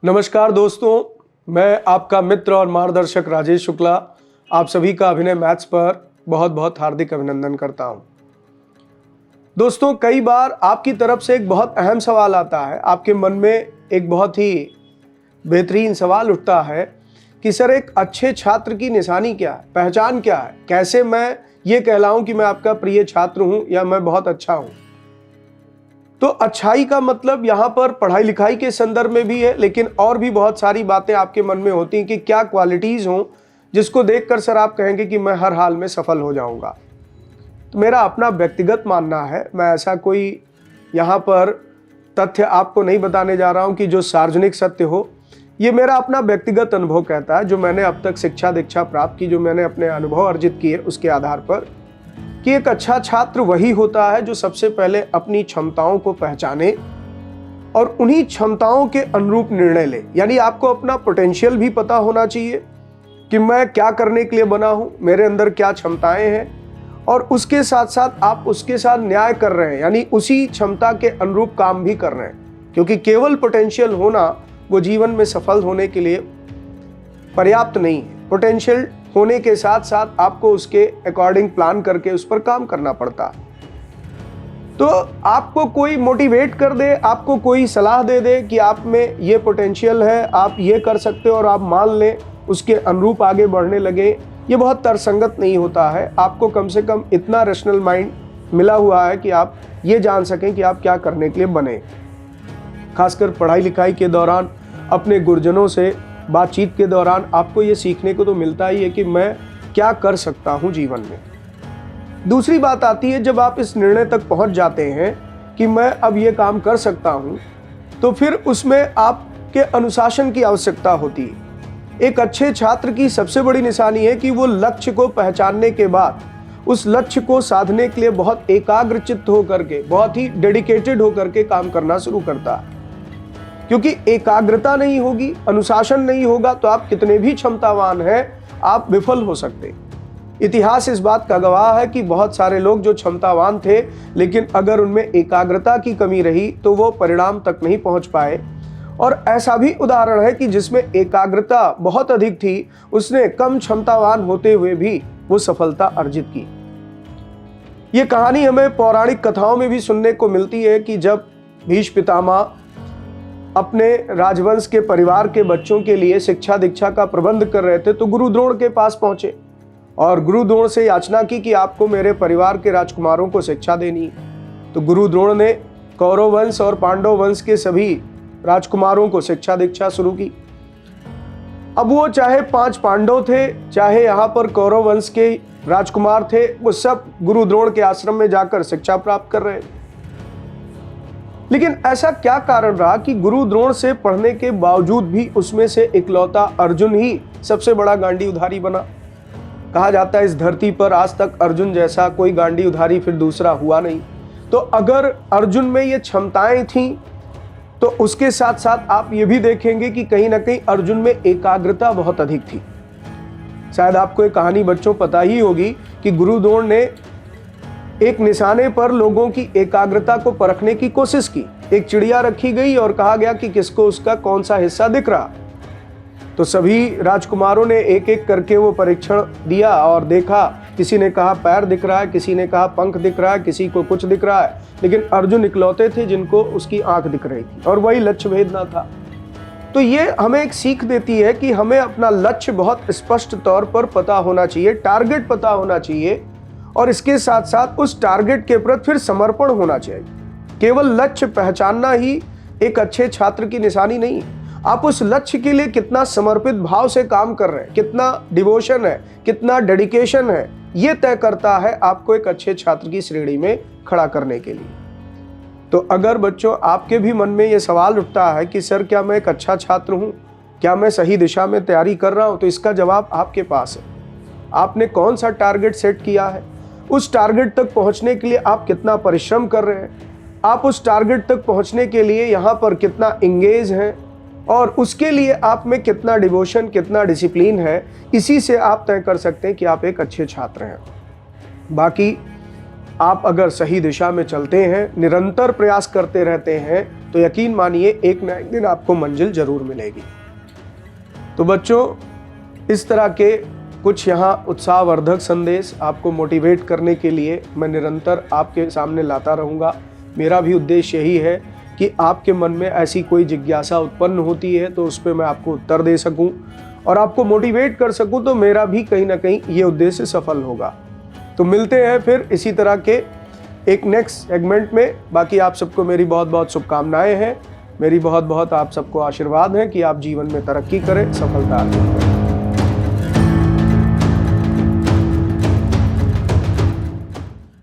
नमस्कार दोस्तों, मैं आपका मित्र और मार्गदर्शक राजेश शुक्ला आप सभी का अभिनय मैथ्स पर बहुत बहुत हार्दिक अभिनंदन करता हूं। दोस्तों, कई बार आपकी तरफ से एक बहुत अहम सवाल आता है, आपके मन में एक बहुत ही बेहतरीन सवाल उठता है कि सर एक अच्छे छात्र की निशानी क्या है, पहचान क्या है, कैसे मैं ये कहलाऊं कि मैं आपका प्रिय छात्र हूं या मैं बहुत अच्छा हूं। तो अच्छाई का मतलब यहाँ पर पढ़ाई लिखाई के संदर्भ में भी है, लेकिन और भी बहुत सारी बातें आपके मन में होती हैं कि क्या क्वालिटीज़ हों जिसको देखकर सर आप कहेंगे कि मैं हर हाल में सफल हो जाऊंगा। तो मेरा अपना व्यक्तिगत मानना है, मैं ऐसा कोई यहाँ पर तथ्य आपको नहीं बताने जा रहा हूँ कि जो सार्वजनिक सत्य हो। ये मेरा अपना व्यक्तिगत अनुभव कहता है, जो मैंने अब तक शिक्षा दीक्षा प्राप्त की, जो मैंने अपने अनुभव अर्जित किए उसके आधार पर, कि एक अच्छा छात्र वही होता है जो सबसे पहले अपनी क्षमताओं को पहचाने और उन्हीं क्षमताओं के अनुरूप निर्णय ले। यानी आपको अपना पोटेंशियल भी पता होना चाहिए कि मैं क्या करने के लिए बना हूं, मेरे अंदर क्या क्षमताएं हैं, और उसके साथ साथ आप उसके साथ न्याय कर रहे हैं, यानी उसी क्षमता के अनुरूप काम भी कर रहे हैं। क्योंकि केवल पोटेंशियल होना वो जीवन में सफल होने के लिए पर्याप्त नहीं है। पोटेंशियल होने के साथ साथ आपको उसके अकॉर्डिंग प्लान करके उस पर काम करना पड़ता है। तो आपको कोई मोटिवेट कर दे, आपको कोई सलाह दे दे कि आप में ये पोटेंशियल है, आप ये कर सकते हो, और आप मान लें उसके अनुरूप आगे बढ़ने लगे, ये बहुत तर्कसंगत नहीं होता है। आपको कम से कम इतना रैशनल माइंड मिला हुआ है कि आप ये जान सकें कि आप क्या करने के लिए बने। खासकर पढ़ाई लिखाई के दौरान, अपने गुरुजनों से बातचीत के दौरान आपको ये सीखने को तो मिलता ही है कि मैं क्या कर सकता हूं जीवन में। दूसरी बात आती है, जब आप इस निर्णय तक पहुंच जाते हैं कि मैं अब ये काम कर सकता हूं, तो फिर उसमें आपके अनुशासन की आवश्यकता होती है। एक अच्छे छात्र की सबसे बड़ी निशानी है कि वो लक्ष्य को पहचानने के बाद उस लक्ष्य को साधने के लिए बहुत एकाग्रचित्त होकर के, बहुत ही डेडिकेटेड होकर के काम करना शुरू करता है। क्योंकि एकाग्रता नहीं होगी, अनुशासन नहीं होगा, तो आप कितने भी क्षमतावान हैं, आप विफल हो सकते। इतिहास इस बात का गवाह है कि बहुत सारे लोग जो क्षमतावान थे, लेकिन अगर उनमें एकाग्रता की कमी रही तो वो परिणाम तक नहीं पहुंच पाए। और ऐसा भी उदाहरण है कि जिसमें एकाग्रता बहुत अधिक थी, उसने कम क्षमतावान होते हुए भी वो सफलता अर्जित की। ये कहानी हमें पौराणिक कथाओं में भी सुनने को मिलती है कि जब भीष्म पितामह अपने राजवंश के परिवार के बच्चों के लिए शिक्षा दीक्षा का प्रबंध कर रहे थे, तो गुरु द्रोण के पास पहुंचे और गुरु द्रोण से याचना की कि आपको मेरे परिवार के राजकुमारों को शिक्षा देनी। तो गुरु द्रोण ने कौरव वंश और पांडव वंश के सभी राजकुमारों को शिक्षा दीक्षा शुरू की। अब वो चाहे 5 पांडव थे, चाहे यहाँ पर कौरव वंश के राजकुमार थे, वो सब गुरु द्रोण के आश्रम में जाकर शिक्षा प्राप्त कर रहे। लेकिन ऐसा क्या कारण रहा कि गुरु द्रोण से पढ़ने के बावजूद भी उसमें से इकलौता अर्जुन ही सबसे बड़ा गांडी उधारी बना। कहा जाता है इस धरती पर आज तक अर्जुन जैसा कोई गांडी उधारी फिर दूसरा हुआ नहीं। तो अगर अर्जुन में ये क्षमताएं थीं, तो उसके साथ साथ आप ये भी देखेंगे कि कहीं ना कहीं अर्जुन में एकाग्रता बहुत अधिक थी। शायद आपको एक कहानी बच्चों पता ही होगी कि गुरु द्रोण ने एक निशाने पर लोगों की एकाग्रता को परखने की कोशिश की। एक चिड़िया रखी गई और कहा गया कि किसको उसका कौन सा हिस्सा दिख रहा। तो सभी राजकुमारों ने एक एक करके वो परीक्षण दिया और देखा। किसी ने कहा पैर दिख रहा है, किसी ने कहा पंख दिख रहा है, किसी को कुछ दिख रहा है, लेकिन अर्जुन इकलौते थे जिनको उसकी आंख दिख रही थी, और वही लक्ष्य भेदना था। तो ये हमें एक सीख देती है कि हमें अपना लक्ष्य बहुत स्पष्ट तौर पर पता होना चाहिए, टारगेट पता होना चाहिए, और इसके साथ साथ उस टारगेट के प्रति फिर समर्पण होना चाहिए। केवल लक्ष्य पहचानना ही एक अच्छे छात्र की निशानी नहीं। आप उस लक्ष्य के लिए कितना समर्पित भाव से काम कर रहे हैं, कितना डिवोशन है, कितना डेडिकेशन है, ये तय करता है आपको एक अच्छे छात्र की श्रेणी में खड़ा करने के लिए। तो अगर बच्चों आपके भी मन में ये सवाल उठता है कि सर क्या मैं एक अच्छा छात्र हूँ, क्या मैं सही दिशा में तैयारी कर रहा हूँ, तो इसका जवाब आपके पास है। आपने कौन सा टारगेट सेट किया है, उस टारगेट तक पहुंचने के लिए आप कितना परिश्रम कर रहे हैं, आप उस टारगेट तक पहुंचने के लिए यहाँ पर कितना इंगेज हैं, और उसके लिए आप में कितना डिवोशन, कितना डिसिप्लिन है। इसी से आप तय कर सकते हैं कि आप एक अच्छे छात्र हैं। बाकी आप अगर सही दिशा में चलते हैं, निरंतर प्रयास करते रहते हैं, तो यकीन मानिए एक ना एक दिन आपको मंजिल जरूर मिलेगी। तो बच्चों, इस तरह के कुछ यहाँ उत्साहवर्धक संदेश आपको मोटिवेट करने के लिए मैं निरंतर आपके सामने लाता रहूँगा। मेरा भी उद्देश्य यही है कि आपके मन में ऐसी कोई जिज्ञासा उत्पन्न होती है तो उस पर मैं आपको उत्तर दे सकूं और आपको मोटिवेट कर सकूं, तो मेरा भी कहीं ना कहीं ये उद्देश्य सफल होगा। तो मिलते हैं फिर इसी तरह के एक नेक्स्ट सेगमेंट में। बाकी आप सबको मेरी बहुत बहुत शुभकामनाएं हैं, मेरी बहुत बहुत आप सबको आशीर्वाद है कि आप जीवन में तरक्की करें, सफलता अर्जित करें।